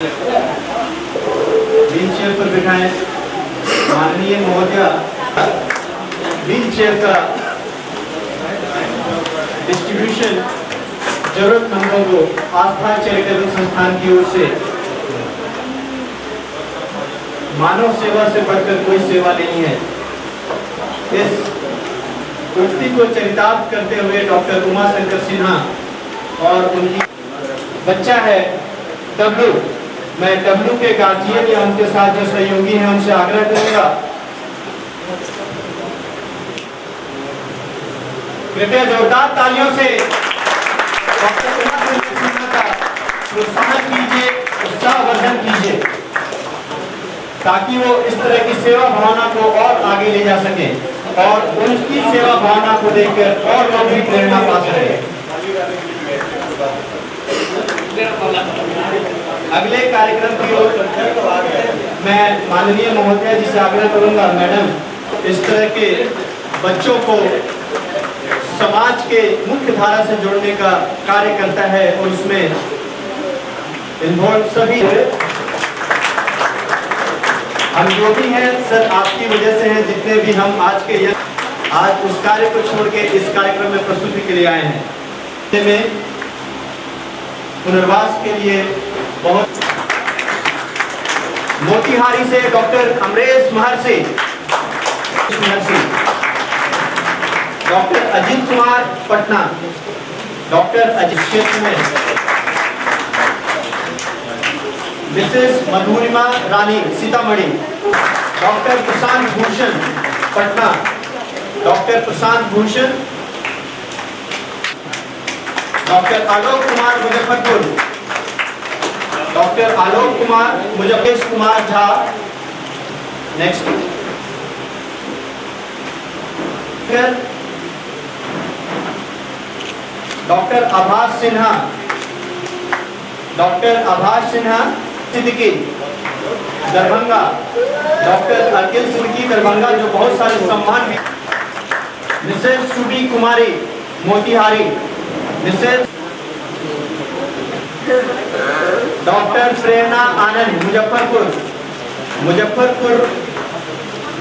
Wheel chair पर बिठाएं। माननीय महोदया, व्हील चेयर का डिस्ट्रीब्यूशन जरूरतमंदों को आस्था चैरिटेबल संस्थान की ओर से मानव सेवा से बढ़कर कोई सेवा नहीं है। इस उक्ति को चरितार्थ करते हुए डॉक्टर उमा शंकर सिन्हा और उनकी बच्चा है डब्लू, मैं डब्लू के गार्जियन या उनके साथ जो सहयोगी हैं उनसे आग्रह करूंगा, कृपया जोरदार तालियों से डॉक्टर उमा शंकर सिन्हा का प्रोत्साहन कीजिए, उत्साहवर्धन कीजिए, ताकि वो इस तरह की सेवा भावना को और आगे ले जा सके और उनकी सेवा भावना को देखकर और लोग भी प्रेरणा पा सके। अगले कार्यक्रम की ओर मैं माननीय महोदया जी से आग्रह करूंगा, मैडम इस तरह के बच्चों को समाज के मुख्य धारा से जोड़ने का कार्य करता है और उसमें इन्वॉल्व सभी हम जो भी हैं सर आपकी वजह से हैं। जितने भी हम आज उस कार्य को छोड़ के इस कार्यक्रम में प्रस्तुति के लिए आए हैं में पुनर्वास के लिए बहुत मोतिहारी से डॉक्टर अमरेश महर्षि, डॉक्टर अजीत कुमार पटना, डॉक्टर अजीत क्षेत्र में मिसेस मधुरिमा रानी Sitamarhi, doctor Prashant Bhushan Patna, doctor Prashant Bhushan, doctor Alok Kumar Muzaffarpur, doctor Alok Kumar Muzaffar Kumar Jha, next doctor आभास सिन्हा, डॉक्टर आभास सिन्हा सिद्दीकी दरभंगा, डॉक्टर अखिल सिद्दीकी दरभंगा जो बहुत सारे सम्मान भी, मिसेस सुबी कुमारी मोतिहारी, मिसेस डॉक्टर प्रेरणा आनंद मुजफ्फरपुर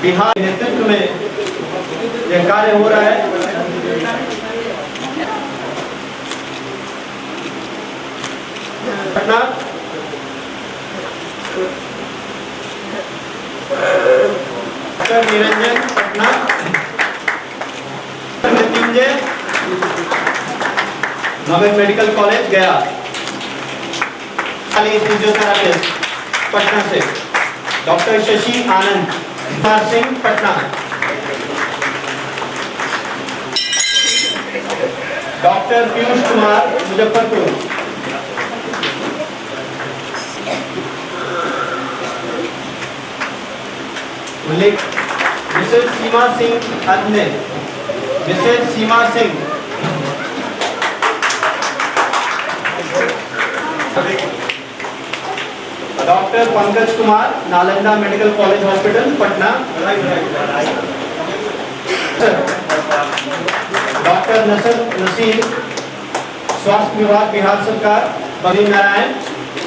बिहार नेतृत्व में यह कार्य हो रहा है। Patna doctor Niranjan Patna, Mrityunjay Nagar medical college Gaya, physiotherapist Patna से, doctor Shashi Anand Singh Patna, doctor Piyush Kumar Muzaffarpur, Mrs Seema Singh अदने, Mrs Seema Singh, doctor Pankaj Kumar Nalanda medical college hospital Patna, doctor Naseer स्वास्थ्य विभाग बिहार सरकार, बनी नारायण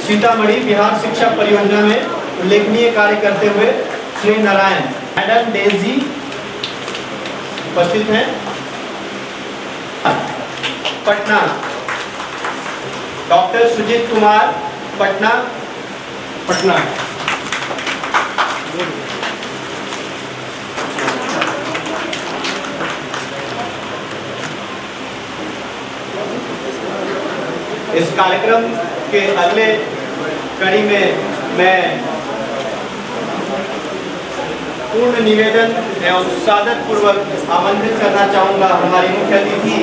सीतामढ़ी बिहार शिक्षा परियोजना में उल्लेखनीय कार्य करते हुए श्री नारायण, मैडम डेजी उपस्थित हैं पटना, डॉक्टर सुजीत कुमार पटना, इस कार्यक्रम के अगले कड़ी में मैं पूर्ण निवेदन एवं सादर पूर्वक आमंत्रित करना चाहूंगा हमारी मुख्य अतिथि,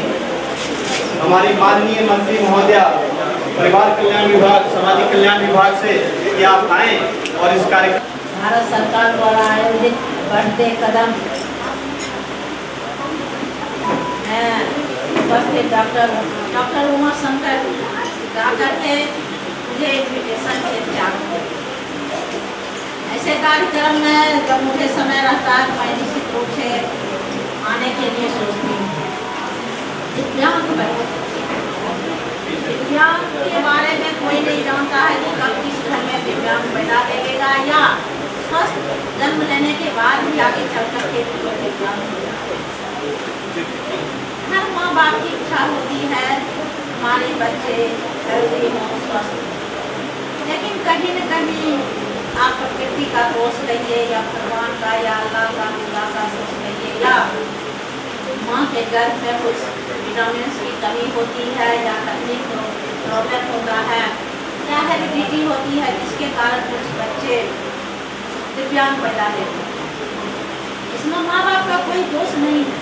हमारी माननीय मंत्री महोदया परिवार कल्याण विभाग सामाजिक कल्याण विभाग से कि आप आए और इस कार्यक्रम भारत सरकार द्वारा आयोजित बढ़ते कदम उपस्थित डॉक्टर उमा शंकर करके मुझे इन्विटेशन से ऐसे कार्यक्रम में जब मुझे समय रहता है तो मैं निश्चित रूप से आने के लिए सोचती हूँ। यहाँ दिव्यांग के बारे में कोई नहीं जानता है कि कब किस घर में दिव्यांग पैदा लगेगा या स्वस्थ जन्म लेने के बाद भी आगे चल कर के दिव्यांग हो जाते हैं। हर माँ बाप की इच्छा होती है हमारे बच्चे हेल्दी हों, स्वस्थ हों, लेकिन कहीं न कहीं आप प्रकृति का दोष कहिए या भगवान का या अल्लाह का खुदा का दोष कहिए या माँ के गर्भ में कुछ विटामिन्स की कमी होती है या तकनीक प्रॉब्लम होता है या हेरिडिटी होती है जिसके कारण कुछ बच्चे दिव्यांग पैदा लेते हैं। इसमें माँ बाप का कोई दोष नहीं है।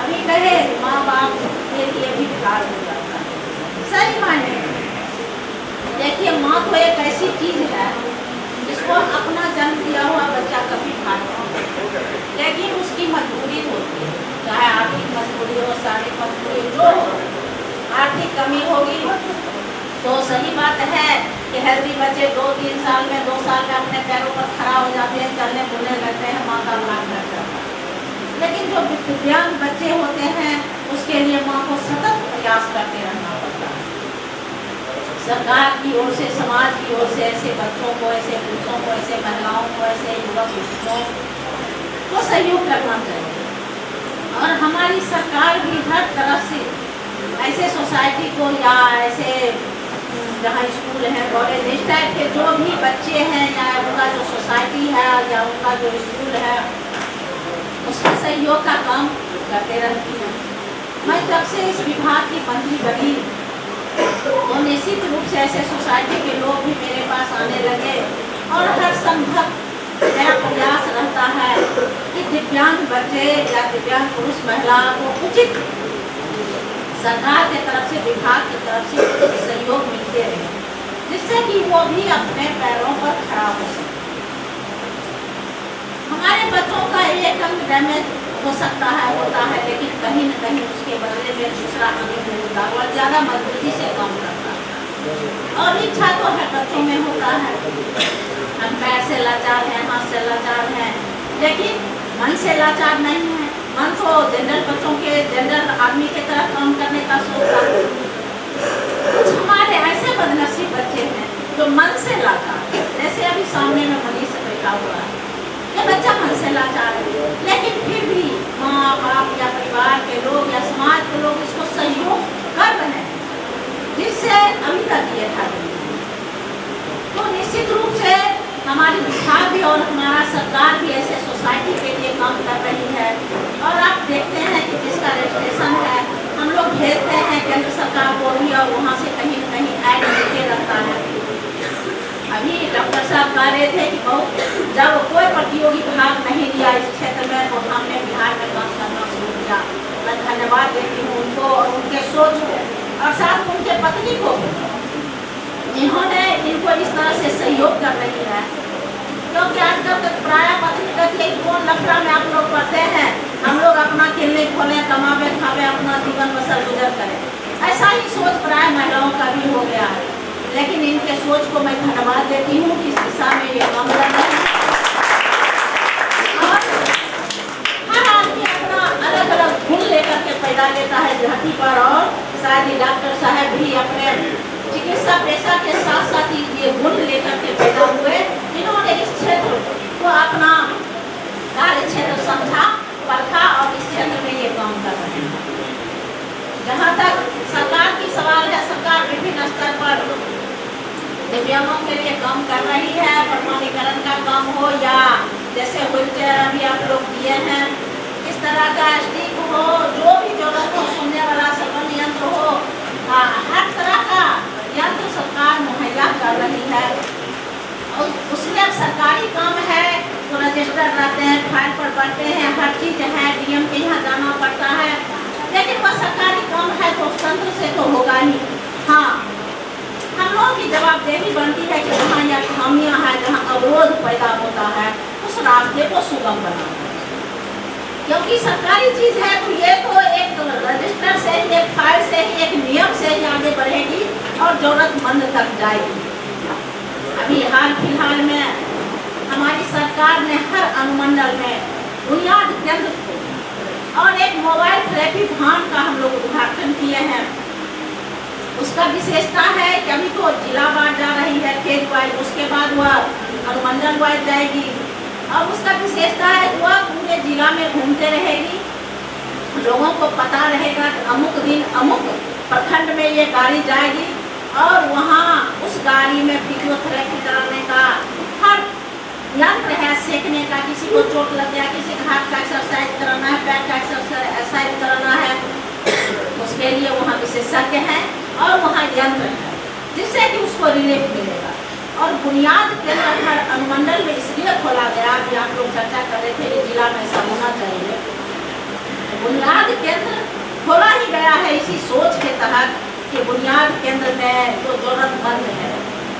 अभी कहे माँ बाप के लिए भी विकार हो जाता है सही मायने में। देखिए माँ तो एक ऐसी चीज है जिसको अपना जन्म दिया हुआ बच्चा कभी खाता है, लेकिन उसकी मजबूरी होती है, चाहे आर्थिक मजबूरी हो, शारीरिक मजबूरी जो हो, आर्थिक कमी होगी तो सही बात है कि हेल्दी बच्चे 2-3 साल में 2 साल में अपने पैरों पर खड़ा हो जाते हैं, चलने बुलने लगते हैं, माँ का लाभ कर जाता है। लेकिन जो दिव्यांग बच्चे होते हैं उसके लिए माँ को सतत प्रयास करते रहना पड़ता है। सरकार की ओर से, समाज की ओर से ऐसे बच्चों को, ऐसे पुरुषों को, ऐसे महिलाओं को, ऐसे युवक युवतियों को सहयोग करना चाहिए। और हमारी सरकार भी हर तरफ से ऐसे सोसाइटी को या ऐसे जहाँ स्कूल हैं, कॉलेज, इस टाइप के जो भी बच्चे हैं या उनका जो सोसाइटी है या उनका जो स्कूल है उसके सहयोग का काम करते रहती है। मैं जब से इस विभाग की मंत्री बनी तो निश्चित रूप से ऐसे सोसाइटी के लोग भी मेरे पास आने लगे और हर संभव मेरा प्रयास रहता है कि दिव्यांग बच्चे या दिव्यांग पुरुष महिला को उचित सरकार के तरफ से, विभाग की तरफ से सहयोग मिलते रहे जिससे कि वो भी अपने पैरों पर खड़ा हो सके। हमारे बच्चों का एक अंग डैमेज हो सकता है, होता है, लेकिन कहीं न कहीं उसके बदले में दूसरा अंग होता है और ज़्यादा मजबूती से काम करता है। और इच्छा तो हर बच्चों में होता है, हम पैर से लाचार हैं, हाथ से लाचार हैं, लेकिन मन से लाचार नहीं है। मन तो जनरल बच्चों के, जनरल आदमी के तरफ काम करने का सोचता है। कुछ हमारे ऐसे बदनसीब बच्चे हैं जो मन से लाचार है, जैसे अभी सामने में मनीष बैठा हुआ है, ये बच्चा मन से लाचार है, लेकिन फिर भी माँ बाप या परिवार के लोग या समाज के लोग इसको सहयोग कर रहे हैं जिससे अभी तक ये था। तो निश्चित रूप से हमारी विभाग भी और हमारा सरकार भी ऐसे सोसाइटी के लिए काम कर रही है। और आप देखते हैं कि जिसका रजिस्ट्रेशन है हम लोग भेजते हैं केंद्र सरकार को भी और वहाँ से कहीं न कहीं ऐड मिलते रहता है। अभी डॉक्टर साहब कह रहे थे कि बहुत जब कोई प्रतियोगी भाग नहीं लिया इस क्षेत्र में तो हमने बिहार में काम करना शुरू किया। मैं धन्यवाद देती हूँ उनको और उनके सोच को और साथ उनके पत्नी को, इन्होंने इनको इस तरह से सहयोग कर रही है। क्योंकि आजकल तक प्राय पत्नी कहती है कौन लफड़ा में आप लोग पढ़ते हैं, हम लोग अपना क्लिनिक खोलें, कमावे खावे, अपना जीवन बसर गुजर करें। ऐसा ही सोच प्राय महिलाओं का भी हो गया है, लेकिन इनके सोच को मैं धन्यवाद देती हूँ कि इस दिशा में ये काम कर रहे हैं। और हर आदमी अपना अलग अलग गुण लेकर के पैदा लेता है धरती पर और शायद डॉक्टर साहब भी अपने चिकित्सा पेशा के साथ साथ ये गुण लेकर के पैदा हुए। इन्होंने इस क्षेत्र को अपना कार्य क्षेत्र समझा, परखा और इस क्षेत्र में ये काम कर रहे हैं। जहाँ तक सरकार की सवाल है, सरकार विभिन्न स्तर पर दिव्यांगों के लिए काम कर रही है। प्रमाणीकरण का काम हो या जैसे व्हीलचेयर अभी आप लोग दिए हैं, इस तरह का स्टिक हो, जो भी जरूरत हो, सुनने वाला श्रवण यंत्र हो, हर तरह का यंत्र सरकार मुहैया कर रही है। और उसमें सरकारी काम है तो रजिस्टर रहते हैं, फाइल पर बढ़ते हैं, हर चीज़ है, डीएम के यहाँ जाना पड़ता है, लेकिन वह सरकारी काम है तो तंत्र से तो होगा ही। हाँ, हम लोगों की जवाबदेही बनती है कि जहाँ यह खामियाँ हैं, जहाँ अवरोध पैदा होता है, उस रास्ते को सुगम बनाना। क्योंकि सरकारी चीज़ है तो ये तो एक रजिस्टर से ही, एक फाइल से ही, एक नियम से ही आगे बढ़ेगी और जरूरतमंद तक जाएगी। अभी हाल फिलहाल में हमारी सरकार ने हर अनुमंडल में बुनियाद केंद्र और एक मोबाइल थेरेपी वाहन का हम लोग उद्घाटन किए हैं। उसका विशेषता है कि अभी तो जिला वार जा रही है फेज वाइज, उसके बाद वह अनुमंडल वाइज जाएगी। अब उसका विशेषता है कि वह पूरे जिला में घूमते रहेगी, लोगों को पता रहेगा कि अमुक दिन अमुक प्रखंड में ये गाड़ी जाएगी और वहाँ उस गाड़ी में फिजियोथेरेपी कराने का हर यंत्र है, सेकने का, किसी को चोट लग गया, किसी का हाथ का एक्सरसाइज कराना है, पैर का एक्सरसाइज कराना है, उसके लिए वहाँ विशेषज्ञ हैं और वहाँ यंत्र है जिससे कि उसको रिलीफ मिलेगा। और बुनियाद केंद्र हर अनुमंडल में इसलिए खोला गया कि आप लोग चर्चा कर रहे थे कि जिला में ऐसा होना चाहिए। बुनियाद केंद्र खोला ही गया है इसी सोच के तहत कि बुनियाद केंद्र में जो जरूरतमंद है,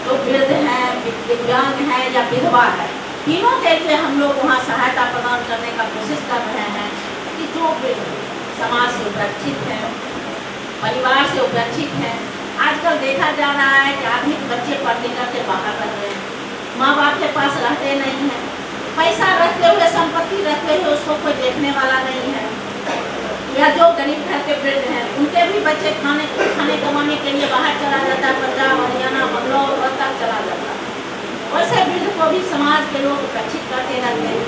जो वृद्ध हैं, दिव्यांग हैं या विधवा है, तीनों के लिए हम लोग वहाँ सहायता प्रदान करने का कोशिश कर रहे हैं कि जो समाज से उपेक्षित हैं, परिवार से उपेक्षित हैं। आजकल देखा जा रहा है कि आधुनिक बच्चे पढ़ लिख करके बाहर कर रहे हैं, माँ बाप के पास रहते नहीं हैं, पैसा रखते हुए, संपत्ति रखते हुए उसको कोई देखने वाला नहीं है, या जो गरीब घर के वृद्ध हैं उनके भी बच्चे खाने कमाने के लिए बाहर चला जाता है, पंजाब, हरियाणा, बंगलौर तक चला जाता है। वैसे वृद्ध को भी समाज के लोग उपेक्षित करते रहते हैं।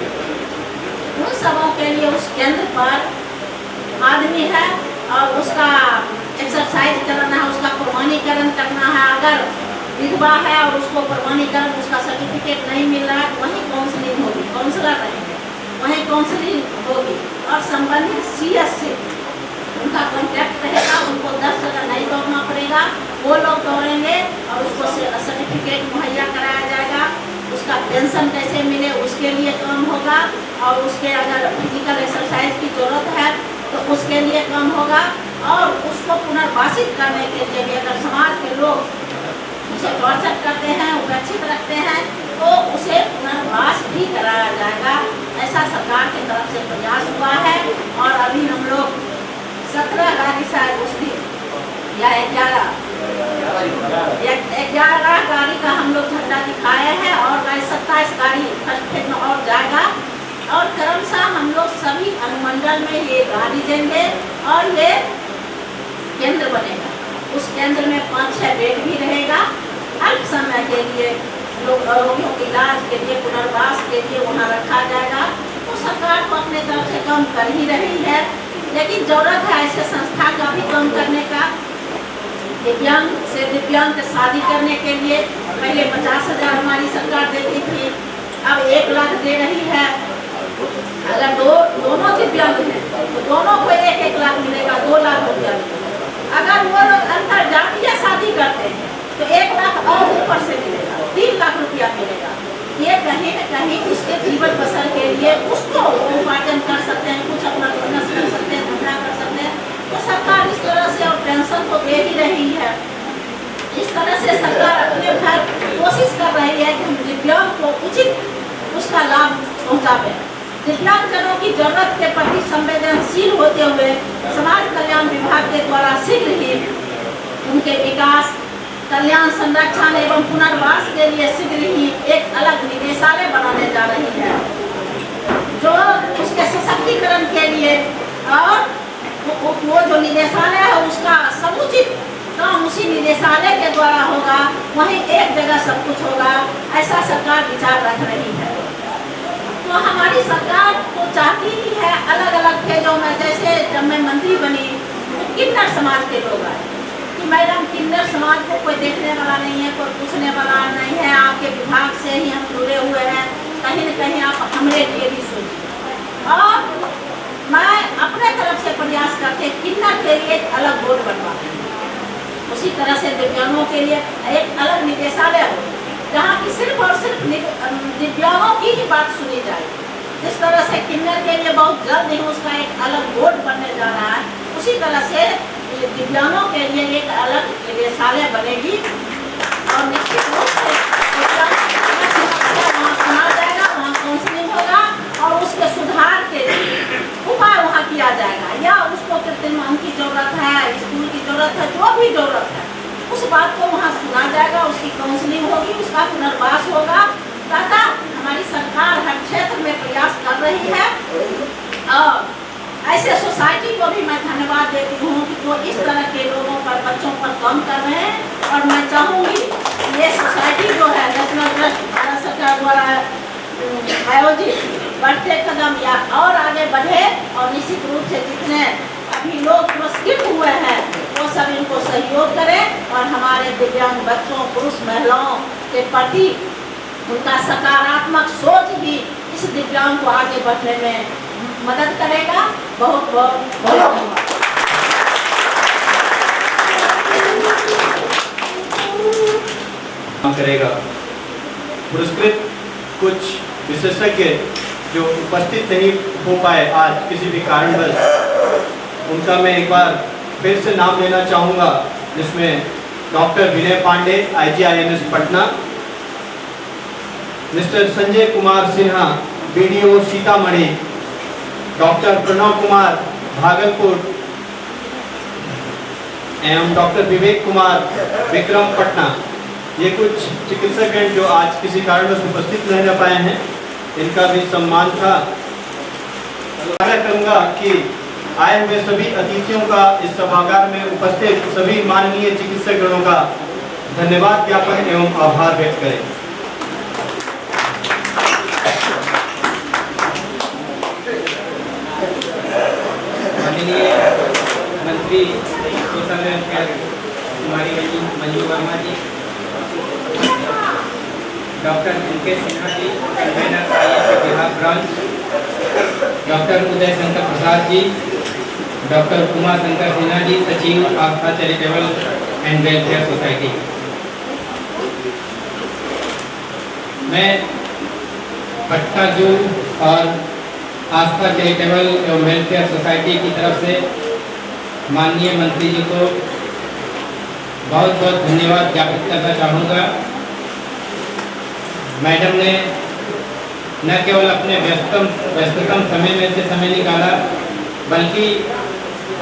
उन सबों के लिए उस केंद्र पर आदमी है और उसका एक्सरसाइज कराना है, उसका प्रमाणीकरण करना है। अगर विधवा है और उसको प्रमाणीकरण, उसका सर्टिफिकेट नहीं मिल रहा है तो वहीं काउंसलिंग होगी, काउंसलर रहेंगे, वहीं काउंसलिंग होगी और संबंधित CS से उनका कॉन्टैक्ट रहेगा। उनको 10 जगह नहीं दौड़ना पड़ेगा, वो लोग दौड़ेंगे और उसको सर्टिफिकेट मुहैया कराया जाएगा। उसका पेंशन कैसे मिले उसके लिए काम होगा और उसके अगर फिजिकल एक्सरसाइज की जरूरत है तो उसके लिए काम होगा। और उसको पुनर्वासित करने के लिए भी अगर समाज के लोग उसे टॉर्चर करते हैं, उपेक्षित रखते हैं तो उसे पुनर्वास भी कराया जाएगा। ऐसा सरकार की तरफ से प्रयास हुआ है और अभी हम लोग 17 गाड़ी शायद उस दिन या 11 गाड़ी का हम लोग झंडा दिखाए हैं और 27 गाड़ी फर्स्ट फेज में और जाएगा और क्रमशः हम लोग सभी अनुमंडल में ये गाड़ी देंगे और ये केंद्र बनेगा। उस केंद्र में 5-6 बेड भी रहेगा। अल्प समय के लिए रोगियों के इलाज के लिए, पुनर्वास के लिए वहाँ रखा जाएगा। तो सरकार को अपने तरफ से काम कर ही रही है, लेकिन जरूरत है ऐसे संस्था का भी काम करने का। दिव्यांग से दिव्यांग की शादी करने के लिए पहले 50,000 हमारी सरकार देती थी, अब 1 लाख दे रही है। अगर दोनों दिव्यांग हैं तो दोनों को 1-1 लाख मिलेगा, 2 लाख रुपया मिलेगा। अगर वो लोग अंतर जातीय शादी करते हैं तो 1 लाख और ऊपर से मिलेगा, 3 लाख रुपया मिलेगा। ये कहीं न कहीं उसके जीवन बसर के लिए उसको उपार्जन कर सकते हैं, कुछ अपना बिजनेस कर सकते हैं, धंधा कर सकते हैं। तो सरकार इस तरह से और पेंशन तो दे ही रही है। इस तरह से सरकार अपने घर कोशिश कर रही है कि हम दिव्यांग को उचित उसका लाभ पहुँचावे। दिव्यांगजनों की जरूरत के प्रति संवेदनशील होते हुए समाज कल्याण विभाग के द्वारा शीघ्र ही उनके विकास, कल्याण, संरक्षण एवं पुनर्वास के लिए शीघ्र ही एक अलग निदेशालय बनाने जा रही है, जो उसके सशक्तिकरण के लिए और वो जो निदेशालय है उसका समुचित काम उसी निदेशालय के द्वारा होगा, वहीं एक जगह सब कुछ होगा। ऐसा सरकार विचार रख रही है। तो हमारी सरकार तो चाहती ही है अलग अलग फेजों में। जैसे जब मैं मंत्री बनी तो किन्नर समाज के लोग आए कि मैडम किन्नर समाज को कोई देखने वाला नहीं है, कोई पूछने वाला नहीं है, आपके विभाग से ही हम जुड़े हुए हैं, कहीं न कहीं आप हमारे लिए भी सोचिए। और मैं अपने तरफ से प्रयास करके किन्नर के लिए एक अलग बोर्ड बनवाती हूँ। उसी तरह से दिव्यांगों के लिए एक अलग निदेशालय हो जहाँ की सिर्फ और सिर्फ दिव्यांगों की ही बात सुनी जाए। जिस तरह से किन्नर के लिए बहुत जल्द ही उसका एक अलग बोर्ड बनने जा रहा है, उसी तरह से दिव्यांगों के लिए एक अलग निदेशालय बनेगी और निश्चित रूप से वहाँ सुना जाएगा, वहाँ काउंसलिंग होगा और उसके सुधार के लिए उपाय वहाँ किया जाएगा। या उसको कृत्रिम अंग की जरूरत है, स्कूल की जरूरत है, जो भी जरूरत है उस बात को वहाँ सुना जाएगा, उसकी काउंसलिंग होगी, उसका पुनर्वास होगा। तथा हमारी सरकार हर क्षेत्र में प्रयास कर रही है और ऐसे सोसाइटी को भी मैं धन्यवाद देती हूँ कि वो इस तरह के लोगों पर, बच्चों पर काम कर रहे हैं। और मैं चाहूँगी ये सोसाइटी जो है नेशनल ट्रस्ट भारत सरकार द्वारा आयोजित बढ़ते कदम या और आगे बढ़े, और निश्चित रूप से जितने अभी लोग पुरस्कृत हुए हैं वो सब इनको सहयोग करें और हमारे दिव्यांग बच्चों, पुरुष, महिलाओं के प्रति उनका सकारात्मक सोच भी इस दिव्यांग को आगे बढ़ने में मदद करेगा। बहुत बहुत धन्यवाद। करेगा। पुरस्कृत कुछ विशेषज्ञ जो उपस्थित नहीं हो पाए आज किसी भी कारणवश, उनका मैं एक बार फिर से नाम लेना चाहूँगा, जिसमें doctor Vinay Pandey IGIMS Patna, Mister Sanjay Kumar Sinha BDO Sitamarhi, doctor Pranav Kumar Bhagalpur एवं डॉक्टर विवेक कुमार विक्रम पटना। ये कुछ चिकित्सक हैं जो आज किसी कारणवश उपस्थित नहीं रह पाए हैं, इनका भी सम्मान था। आग्रह करूंगा कि आए हुए सभी अतिथियों का इस सभागार में उपस्थित सभी माननीय चिकित्सकगणों का धन्यवाद ज्ञापन एवं आभार व्यक्त करें। माननीय मंत्री social welfare Kumari Manju Verma ji, doctor NK Sinha ji convener IAS Bihar branch, doctor Uday Shankar Prasad ji, doctor Uma Shankar Sinha ji सचिव Aastha charitable and welfare society. मैं पटना जू और आस्था चैरिटेबल एवं वेलफेयर सोसाइटी की तरफ से माननीय मंत्री जी को बहुत बहुत धन्यवाद ज्ञापित करना चाहूँगा। मैडम ने न केवल अपने व्यस्ततम समय में से समय निकाला, बल्कि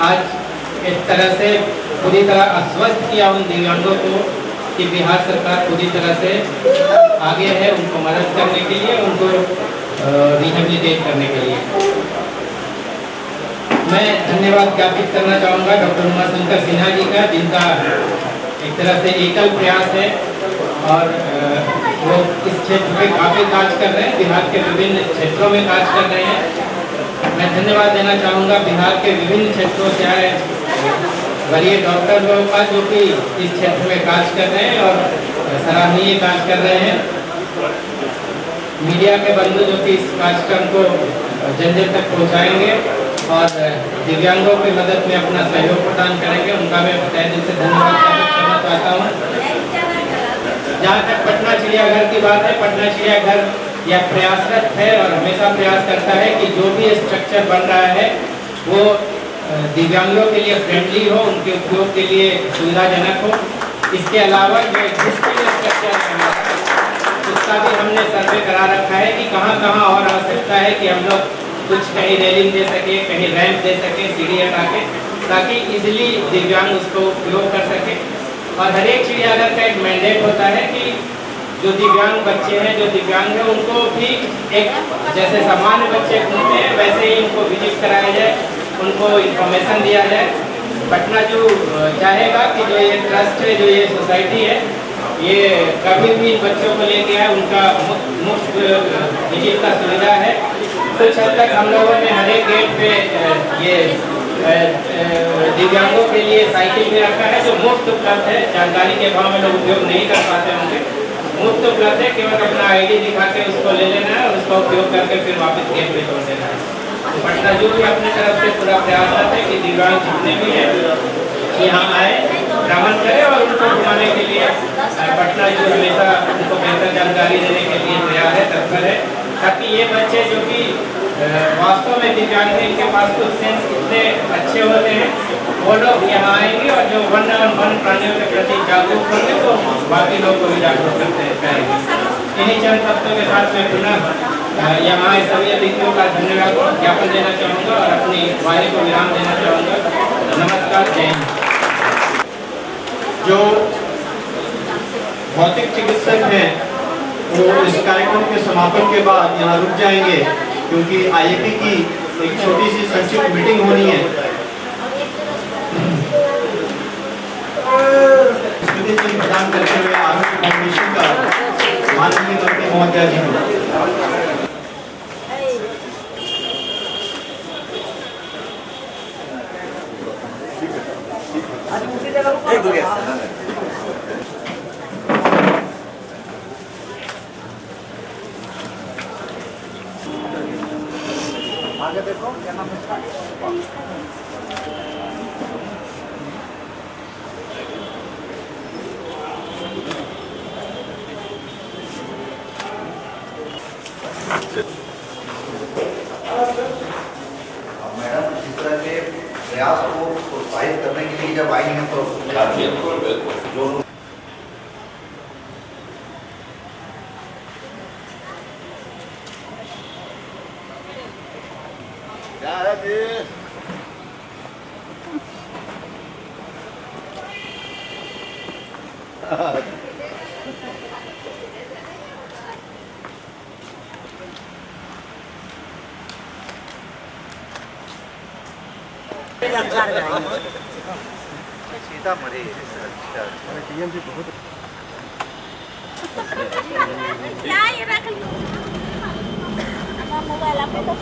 आज इस तरह से पूरी तरह आश्वस्त किया उन दिव्यांगों को कि बिहार सरकार पूरी तरह से आगे है उनको मदद करने के लिए, उनको रिहेबिलिटेट करने के लिए। मैं धन्यवाद ज्ञापित करना चाहूँगा डॉक्टर उमा शंकर सिन्हा जी का, जिनका एक तरह से एकल प्रयास है और वो इस क्षेत्र में काफ़ी कार्य कर रहे हैं, बिहार के विभिन्न क्षेत्रों में कार्य कर रहे हैं। मैं धन्यवाद देना चाहूँगा बिहार के विभिन्न क्षेत्रों से आए वरीय डॉक्टर लोगों का, जो कि इस क्षेत्र में कार्य कर रहे हैं और सराहनीय कार्य कर रहे हैं। मीडिया के बंधु जो कि इस कार्यक्रम को जन जन तक पहुँचाएंगे और दिव्यांगों की मदद में अपना सहयोग प्रदान करेंगे, उनका मैं तहे दिल से धन्यवाद करना चाहता हूँ। जहाँ तक पटना चिड़ियाघर की बात है, पटना चिड़ियाघर यह प्रयासरत है और हमेशा प्रयास करता है कि जो भी स्ट्रक्चर बन रहा है वो दिव्यांगों के लिए फ्रेंडली हो, उनके उपयोग के लिए सुविधाजनक हो। इसके अलावा जो एग्जिस्टिंग स्ट्रक्चर है उसका भी हमने सर्वे करा रखा है कि कहाँ कहाँ और आवश्यकता है कि हम लोग कुछ कहीं रेलिंग दे सके, कहीं रैंप दे सके, सीढ़ी हटा के, ताकि इजिली दिव्यांग उसको उपयोग कर सके। और हर एक चिड़ियाघर का एक मैंडेट होता है कि जो दिव्यांग बच्चे हैं, जो दिव्यांग हैं, उनको भी एक जैसे सामान्य बच्चे घूमते हैं वैसे ही उनको विजिट कराया जाए, उनको इन्फॉर्मेशन दिया जाए। पटना जो चाहेगा कि जो ये ट्रस्ट है, जो ये सोसाइटी है, ये कभी भी बच्चों को लेके आए, उनका मुफ्त विजिट का सुविधा है। कुछ हद तक हम लोगों ने हर एक गेट पे ये दिव्यांगों के लिए साइकिल भी रखा है जो मुफ्त उपलब्ध है। जानकारी के अभाव में लोग उपयोग नहीं कर पाते होंगे, मुफ्त उपलब्ध है। केवल अपना ID दिखा के उसको ले लेना है और उसका उपयोग करके फिर वापस गेट पे छोड़ देना है। पटना जू भी अपनी तरफ से पूरा प्रयास करते हैं कि दिव्यांग जितने भी हैं यहाँ आए, भ्रमण करें और उनको घुमाने के लिए पटना जू हमेशा उनको बेहतर जानकारी देने के लिए तैयार है, तत्पर है, ताकि ये बच्चे जो कि वास्तव में दिव्यांग हैं, इनके पास कुछ सेंस इतने अच्छे होते हैं, वो लोग यहाँ आएंगे और जो वन प्राणियों के प्रति जागरूक होंगे वो बाकी लोग को भी जागरूक करते करेंगे। इन्हीं चंद तत्वों के साथ मैं पुनः यहाँ सभी अतिथियों का धन्यवाद ज्ञापन देना चाहूँगा और अपनी वाणी को विराम देना चाहूँगा। नमस्कार, जय हिंद। जो भौतिक चिकित्सक हैं वो इस कार्यक्रम के समापन के बाद यहाँ रुक जाएंगे, क्योंकि IAP की एक छोटी सी संक्षिप्त मीटिंग होनी है। प्रदान करते हुए आरोग्य फाउंडेशन का माननीय मंत्री महोदय जी को। आगे देखो क्या नाम है इसका? मैडम इस तरह के प्रयास को प्रोत्साहित करने के लिए जब आई हैं तो जो क्या है जी? सीतामढ़ी डीएम जी बहुत क्या ये रख लो मोबाइल आपने तो